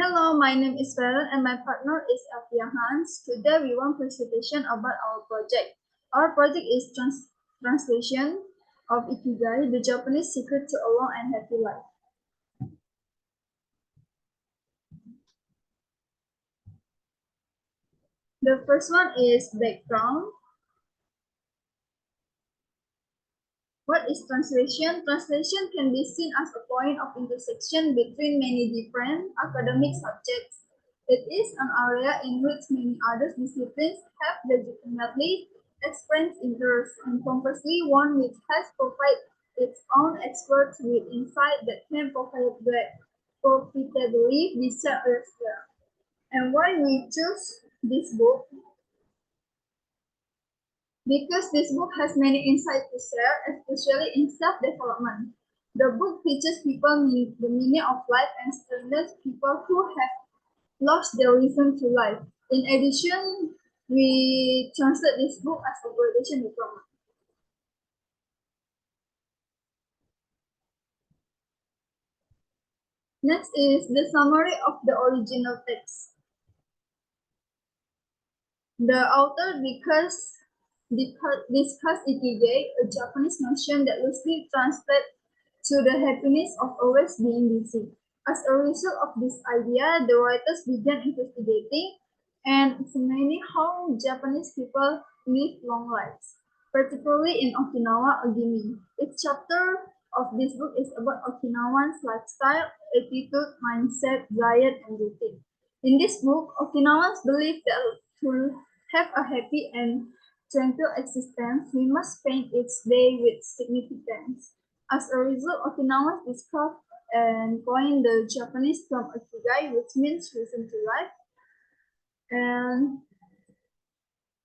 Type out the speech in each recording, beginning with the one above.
Hello, my name is Valen and my partner is Elvia Hans. Today we want presentation about our project. Our project is translation of Ikigai, the Japanese secret to a long and happy life. The first one is background. What is translation? Translation can be seen as a point of intersection between many different academic subjects. It is an area in which many other disciplines have legitimately expressed interest, and conversely, one which has provided its own experts with insight that can profitably be shared elsewhere. And why we choose this book? Because this book has many insights to share, especially in self-development. The book teaches people the meaning of life and strengthens people who have lost their reason to life. In addition, we translate this book as a graduation diploma. Next is the summary of the original text. The author discussed Ikigai, a Japanese notion that loosely translates to the happiness of always being busy. As a result of this idea, the writers began investigating and examining how Japanese people live long lives, particularly in Okinawa, Ogimi. Each chapter of this book is about Okinawans' lifestyle, attitude, mindset, diet, and routine. In this book, Okinawans believe that to have a happy and tranquil existence, we spend each day with significance. As a result, Okinawans discovered and coined the Japanese term Ikigai, which means reason to life. And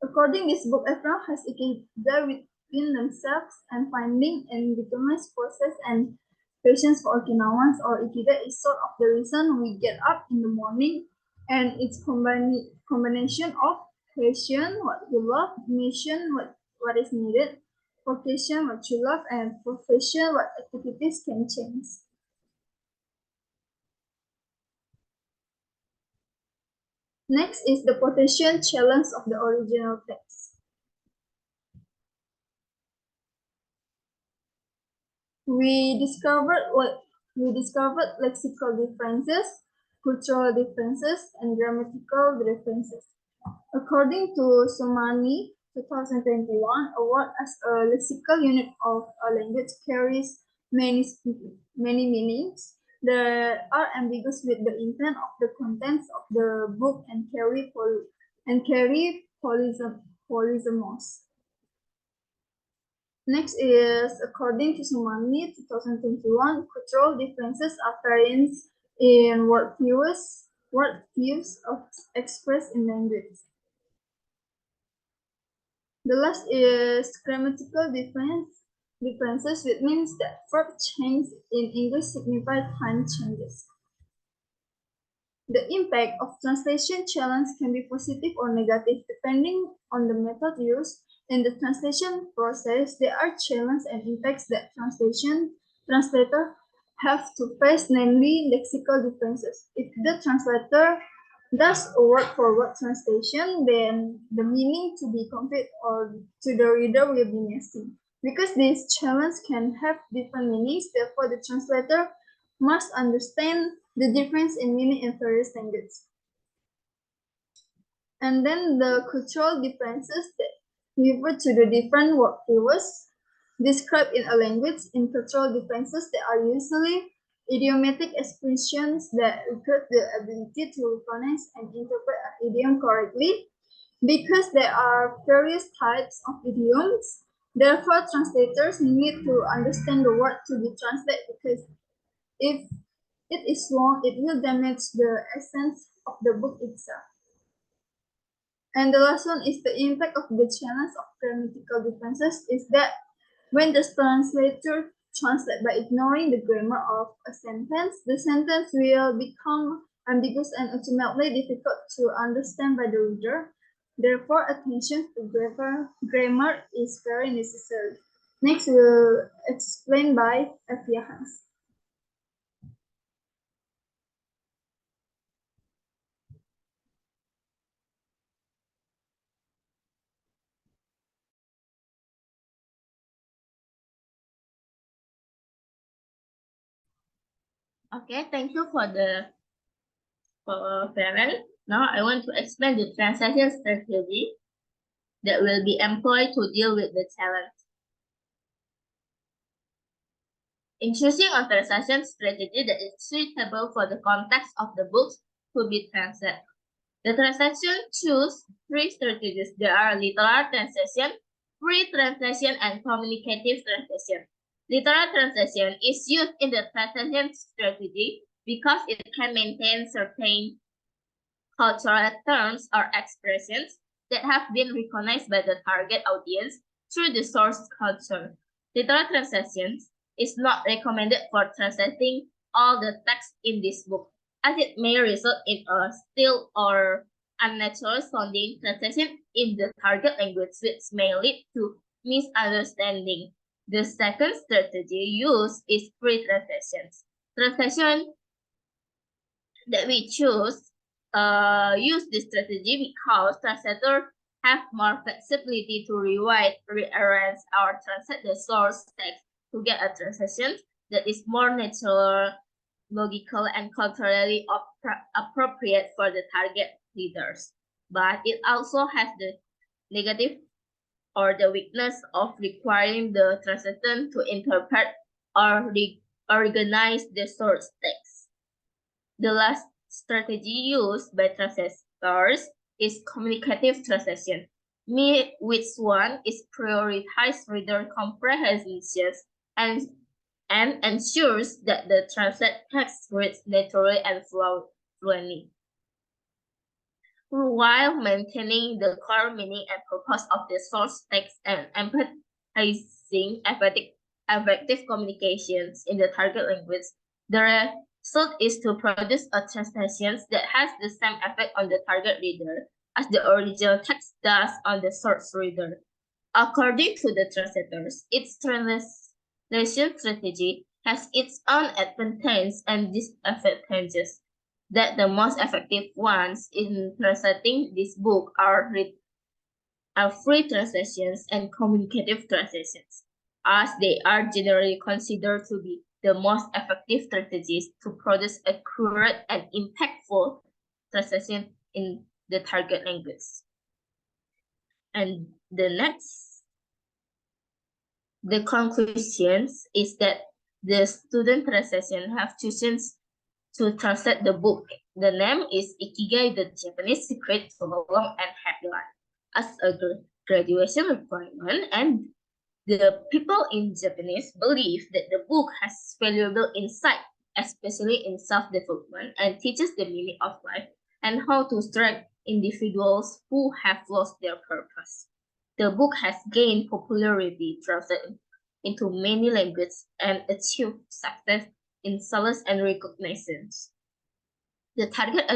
according to this book, everyone has Ikigai within themselves, and finding and determined process and patience for Okinawans or Ikigai is sort of the reason we get up in the morning, and it's combination of passion, what you love, mission, what is needed, vocation, what you love, and profession, what activities can change. Next is the potential challenge of the original text. We discovered lexical differences, cultural differences, and grammatical differences. According to Somani 2021, a word as a lexical unit of a language carries many meanings that are ambiguous with the intent of the contents of the book and carry polysomos. Next is, according to Somani 2021, cultural differences are variants in worldviews expressed in language. The last is grammatical differences, which means that verb change in English signify time changes. The impact of translation challenge can be positive or negative depending on the method used. In the translation process, there are challenges and impacts that translator have to face, namely lexical differences. If the translator does a word-for-word translation, then the meaning to be conveyed or to the reader will be missing. Because these challenges can have different meanings, therefore the translator must understand the difference in meaning in various languages. And then the cultural differences that refer to the different words described in a language. In cultural differences, there are usually idiomatic expressions that require the ability to recognize and interpret an idiom correctly. Because there are various types of idioms, therefore translators need to understand the word to be translated, because if it is long, it will damage the essence of the book itself. And the last one is the impact of the challenge of grammatical differences is that when the translator translates by ignoring the grammar of a sentence, the sentence will become ambiguous and ultimately difficult to understand by the reader. Therefore, attention to grammar is very necessary. Next, we'll explain by Evia Hans. Okay, thank you for the parent. Now I want to explain the translation strategy that will be employed to deal with the challenge. In choosing a translation strategy that is suitable for the context of the books to be translated, the translation choose three strategies. There are literal translation, free translation, and communicative translation. Literal translation is used in the translation strategy because it can maintain certain cultural terms or expressions that have been recognized by the target audience through the source culture. Literal translations is not recommended for translating all the text in this book, as it may result in a still or unnatural sounding translation in the target language, which may lead to misunderstanding. The second strategy used is free translations. Translation that we choose use this strategy because translators have more flexibility to rewrite, rearrange, or translate the source text to get a translation that is more natural, logical, and culturally appropriate for the target readers. But it also has the negative or the weakness of requiring the translator to interpret or organize the source text. The last strategy used by translators is communicative translation, which one is prioritize reader comprehension and ensures that the translated text reads naturally and fluently, while maintaining the core meaning and purpose of the source text and emphasizing effective communications in the target language. The result is to produce a translation that has the same effect on the target reader as the original text does on the source reader. According to the translators, its translation strategy has its own advantages and disadvantages. That the most effective ones in translating this book are free translations and communicative translations, as they are generally considered to be the most effective strategies to produce accurate and impactful translation in the target language. And the conclusions is that the student translation have chosen to translate the book. The name is Ikigai, the Japanese Secret to a Long and Happy Life, as a graduation requirement, and the people in Japanese believe that the book has valuable insight, especially in self-development, and teaches the meaning of life and how to strengthen individuals who have lost their purpose. The book has gained popularity, translated into many languages, and achieved success in sales and recognitions. The target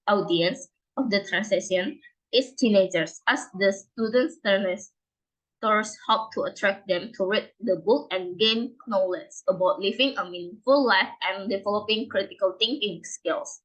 audience of the translation is teenagers, as the students' translations hope to attract them to read the book and gain knowledge about living a meaningful life and developing critical thinking skills.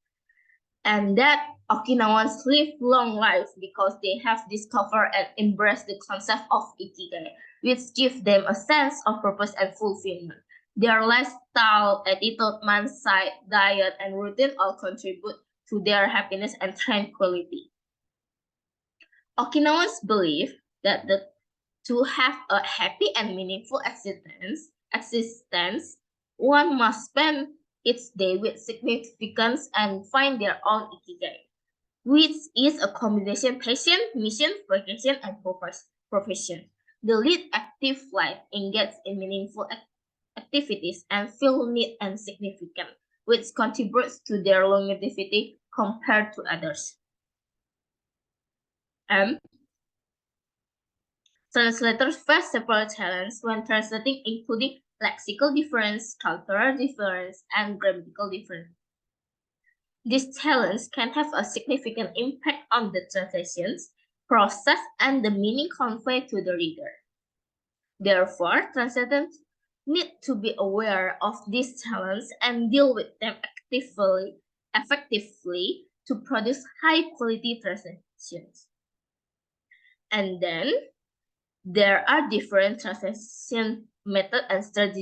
And that Okinawans live long lives because they have discovered and embraced the concept of Ikigai, which gives them a sense of purpose and fulfillment. Their lifestyle, attitude, mindset, diet, and routine all contribute to their happiness and tranquility. Okinawans believe that to have a happy and meaningful existence, one must spend its day with significance and find their own ikigai, which is a combination passion, mission, vocation, and profession. They lead active life, engage in meaningful activities, and feel neat and significant, which contributes to their longevity compared to others. Translators face several challenges when translating, including lexical difference, cultural difference, and grammatical difference. This challenge can have a significant impact on the translations process and the meaning conveyed to the reader. Therefore, translators need to be aware of these challenges and deal with them effectively to produce high-quality translations. And then there are different translation methods and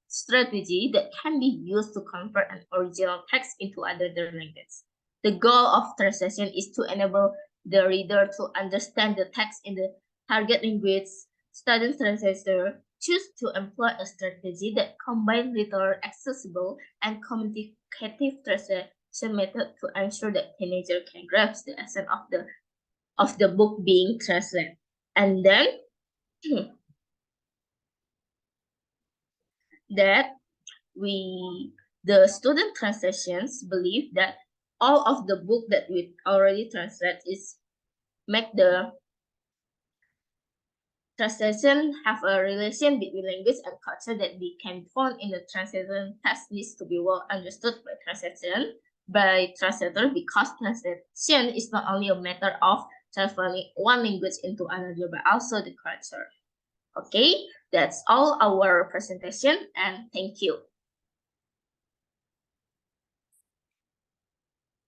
strategy that can be used to convert an original text into another language. The goal of translation is to enable the reader to understand the text in the target language. Student translators choose to employ a strategy that combines literal, accessible, and communicative translation method to ensure that teenagers can grasp the essence of the book being translated. And then that the student translations believe that all of the book that we already translate is make the translation have a relation between language and culture that they can found in the translation text needs to be well understood by translator because translation is not only a matter of transferring one language into another but also the culture. Okay, that's all our presentation and thank you.